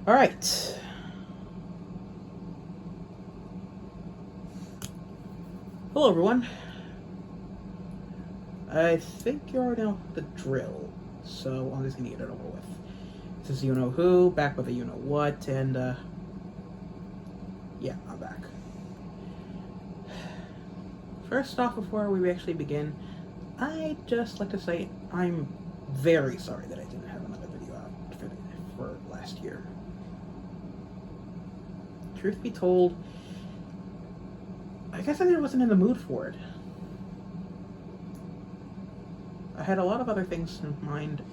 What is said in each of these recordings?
Alright. Hello everyone. I think you already know the drill, so I'm just gonna get it over with. This is You Know Who, back with a You Know What, and yeah, I'm back. First off, before we actually begin, I'd just like to say I'm very sorry that I didn't have another video out for last year. Truth be told, I guess I wasn't in the mood for it. I had a lot of other things in mind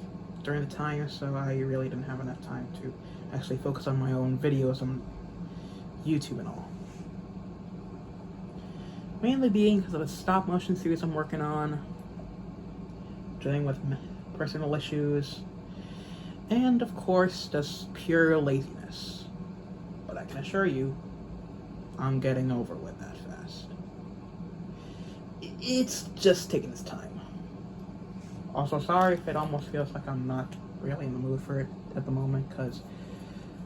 during the time, so I really didn't have enough time to actually focus on my own videos on YouTube and all. Mainly being because of a stop motion series I'm working on, dealing with personal issues, and of course, just pure laziness. But I can assure you, I'm getting over with that fast. It's just taking its time. Also, sorry if it almost feels like I'm not really in the mood for it at the moment, because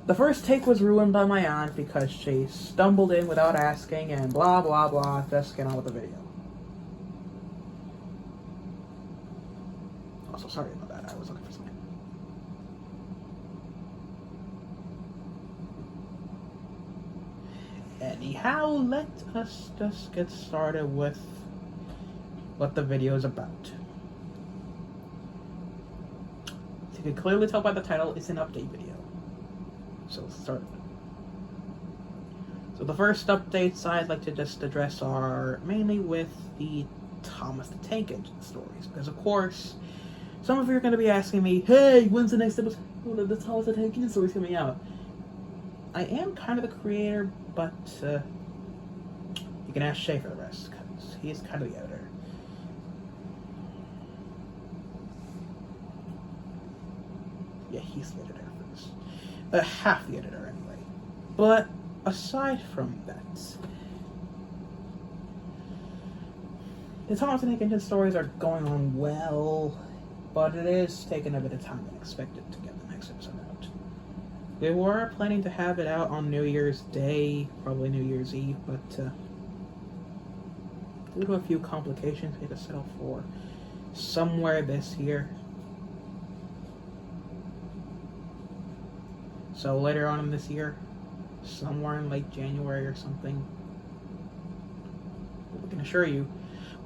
the first take was ruined by my aunt because she stumbled in without asking and blah blah blah, just get on with the video. Also, sorry about that, I was looking for something. Anyhow, let us just get started with what the video is about. As you can clearly tell by the title, it's an update video. So let's start. So the first updates I'd like to just address are mainly with the Thomas the Tank Engine stories. Because of course, some of you are going to be asking me, hey, when's the next episode of the Thomas the Tank Engine stories coming out? I am kind of the creator, but you can ask Shay for the rest, because he's kind of the editor. Yeah, he's the editor for this. Half the editor, anyway. But aside from that, the Thomas the Tank Engine stories are going on well, but it is taking a bit of time than expected to get the next episode out. We were planning to have it out on New Year's Day, probably New Year's Eve, but due to a few complications, we had to settle for somewhere this year. So later on in this year, somewhere in late January or something, we can assure you,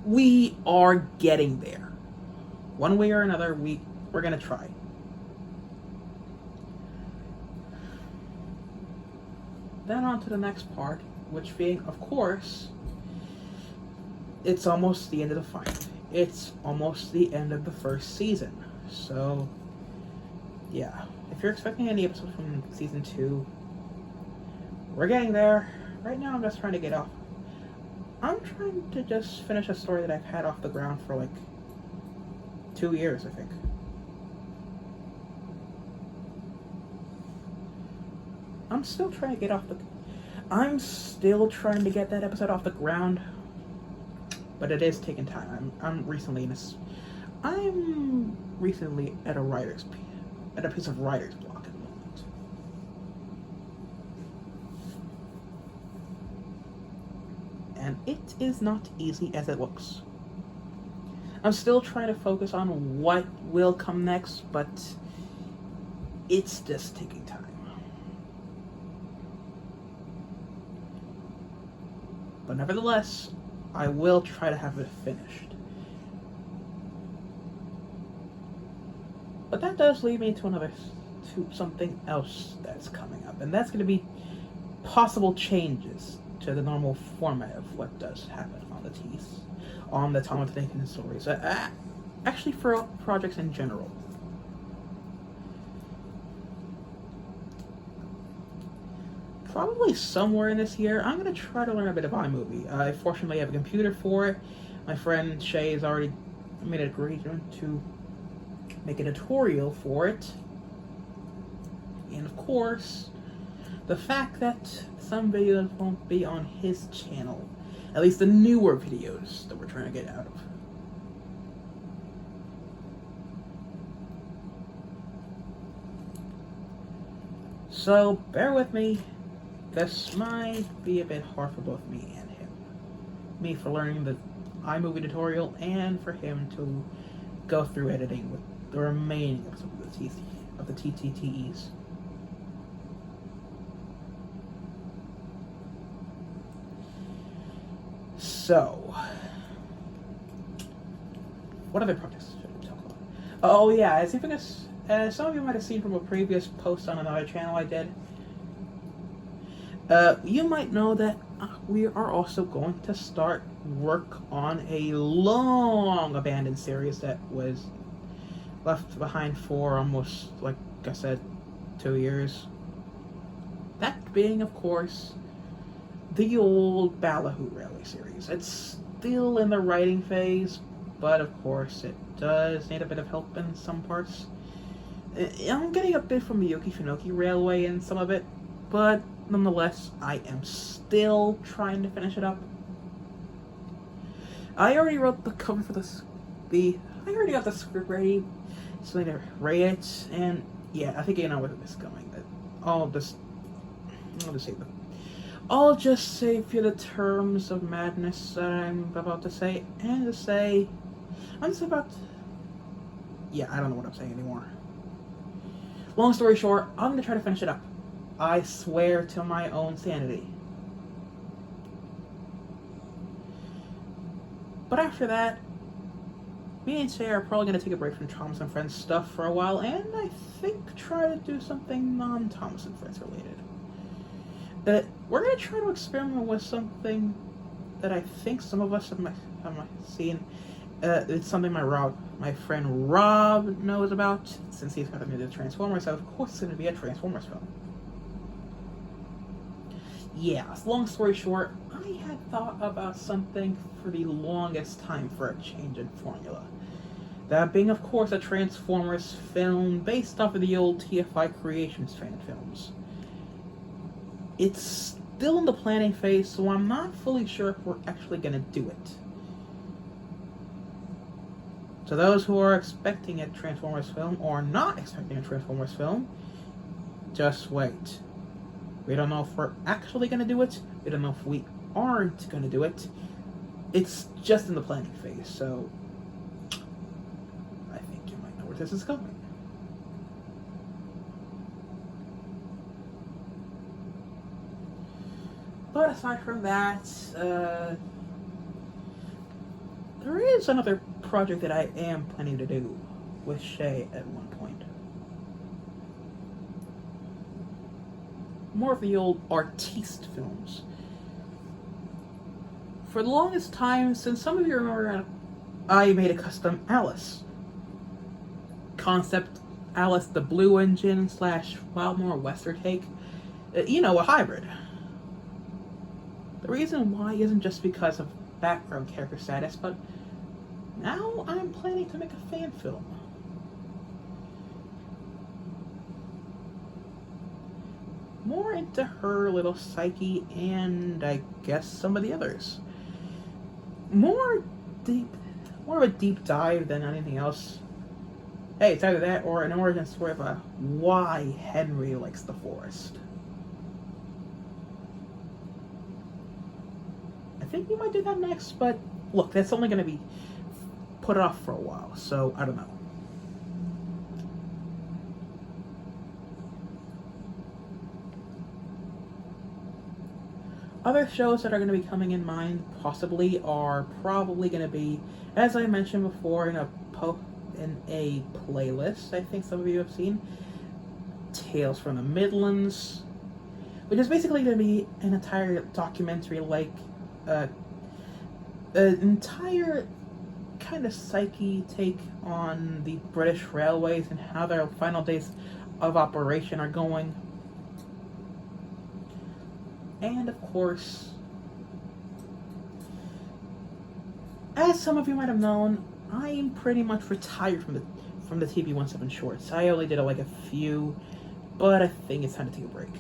we are getting there. One way or another, we're gonna try. Then on to the next part, which being, of course, it's almost the end of the fight. It's almost the end of the first season. So, yeah. If you're expecting any episodes from season 2, we're getting there. Right now I'm just trying to get off. I'm trying to just finish a story that I've had off the ground for like 2 years, I think. I'm still trying to get that episode off the ground, but it is taking time. I'm recently at a piece of writer's block at the moment. And it is not easy as it looks. I'm still trying to focus on what will come next, but it's just taking time. But nevertheless, I will try to have it finished. But that does lead me to something else that's coming up, and that's going to be possible changes to the normal format of what does happen on the Thomas the Tank Engine stories. Actually, for projects in general. Probably somewhere in this year, I'm going to try to learn a bit of iMovie. I fortunately have a computer for it. My friend Shay has already made an agreement to make a tutorial for it. And of course, the fact that some videos won't be on his channel, at least the newer videos that we're trying to get out of. So bear with me. This might be a bit hard for both me and him. Me for learning the iMovie tutorial, and for him to go through editing with the remaining of the TTTEs. So, what other projects should we talk about? Oh yeah, as some of you might have seen from a previous post on another channel I did, you might know that we are also going to start work on a long abandoned series that was left behind for almost, like I said, 2 years. That being, of course, the old Ballyhoo Railway series. It's still in the writing phase, but of course it does need a bit of help in some parts. I'm getting a bit from the Yoki Finoki Railway in some of it, but nonetheless, I am still trying to finish it up. I already wrote the cover for I already got the script ready, so I'm gonna rate it, and yeah, I think you know where this is going. I'll just say a few of the terms of madness that I'm about to say, and I don't know what I'm saying anymore. Long story short, I'm gonna try to finish it up. I swear to my own sanity. But after that, me and Say are probably going to take a break from Thomas and Friends stuff for a while, and I think try to do something non-Thomas and Friends related. We're going to try to experiment with something that I think some of us have seen. It's something my friend Rob knows about, since he's got to do Transformers, so of course it's going to be a Transformers film. Yeah, long story short, I had thought about something for the longest time for a change in formula. That being, of course, a Transformers film based off of the old TFI Creations fan films. It's still in the planning phase, so I'm not fully sure if we're actually going to do it. To those who are expecting a Transformers film or not expecting a Transformers film, just wait. We don't know if we're actually going to do it. We don't know if we aren't going to do it. It's just in the planning phase, so I think you might know where this is going. But aside from that, there is another project that I am planning to do with Shay at one point. More of the old artiste films. For the longest time, since some of you remember, I made a custom Alice. Concept Alice the Blue Engine / Wildmore Western take. A hybrid. The reason why isn't just because of background character status, but now I'm planning to make a fan film. More into her little psyche and I guess some of the others. More of a deep dive than anything else. Hey, it's either that or an origin story of why Henry likes the forest. I think we might do that next, but look, that's only going to be put off for a while, so I don't know. Other shows that are going to be coming in mind possibly are probably going to be, as I mentioned before in a playlist I think some of you have seen, Tales from the Midlands, which is basically going to be an entire documentary, like an entire kind of psyche take on the British railways and how their final days of operation are going. And of course, as some of you might have known, I'm pretty much retired from the TV17 shorts. I only did like a few, but I think it's time to take a break.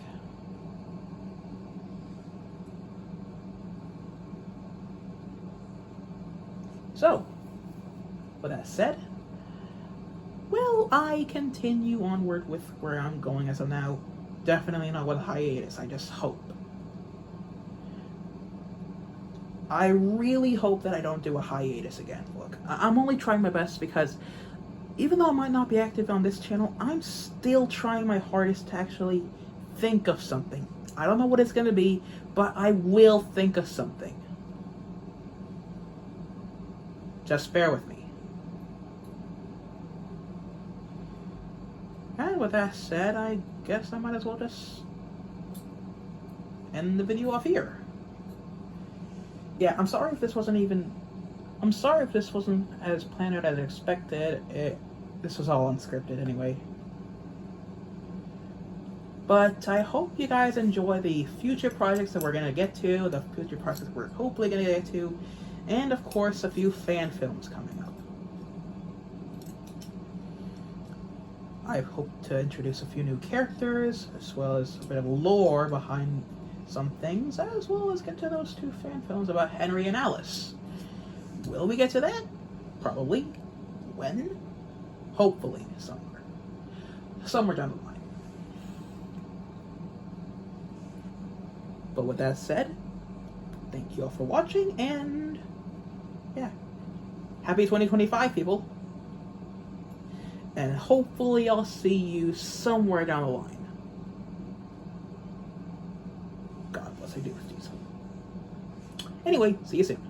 So, with that said, will I continue onward with where I'm going as of now? definitely not with a hiatus. I just hope. I really hope that I don't do a hiatus again. Look, I'm only trying my best because even though I might not be active on this channel, I'm still trying my hardest to actually think of something. I don't know what it's going to be, but I will think of something. Just bear with me. And with that said, I guess I might as well just end the video off here. Yeah, I'm sorry if this wasn't as planned out as expected. This was all unscripted anyway. But I hope you guys enjoy the future projects that we're going to get to, the future projects we're hopefully going to get to, and of course a few fan films coming up. I hope to introduce a few new characters, as well as a bit of lore behind some things, as well as get to those 2 fan films about Henry and Alice. Will we get to that? Probably. When? Hopefully somewhere. Somewhere down the line. But with that said, thank you all for watching, and yeah, happy 2025, people. And hopefully I'll see you somewhere down the line. God bless, I do. Anyway, see you soon.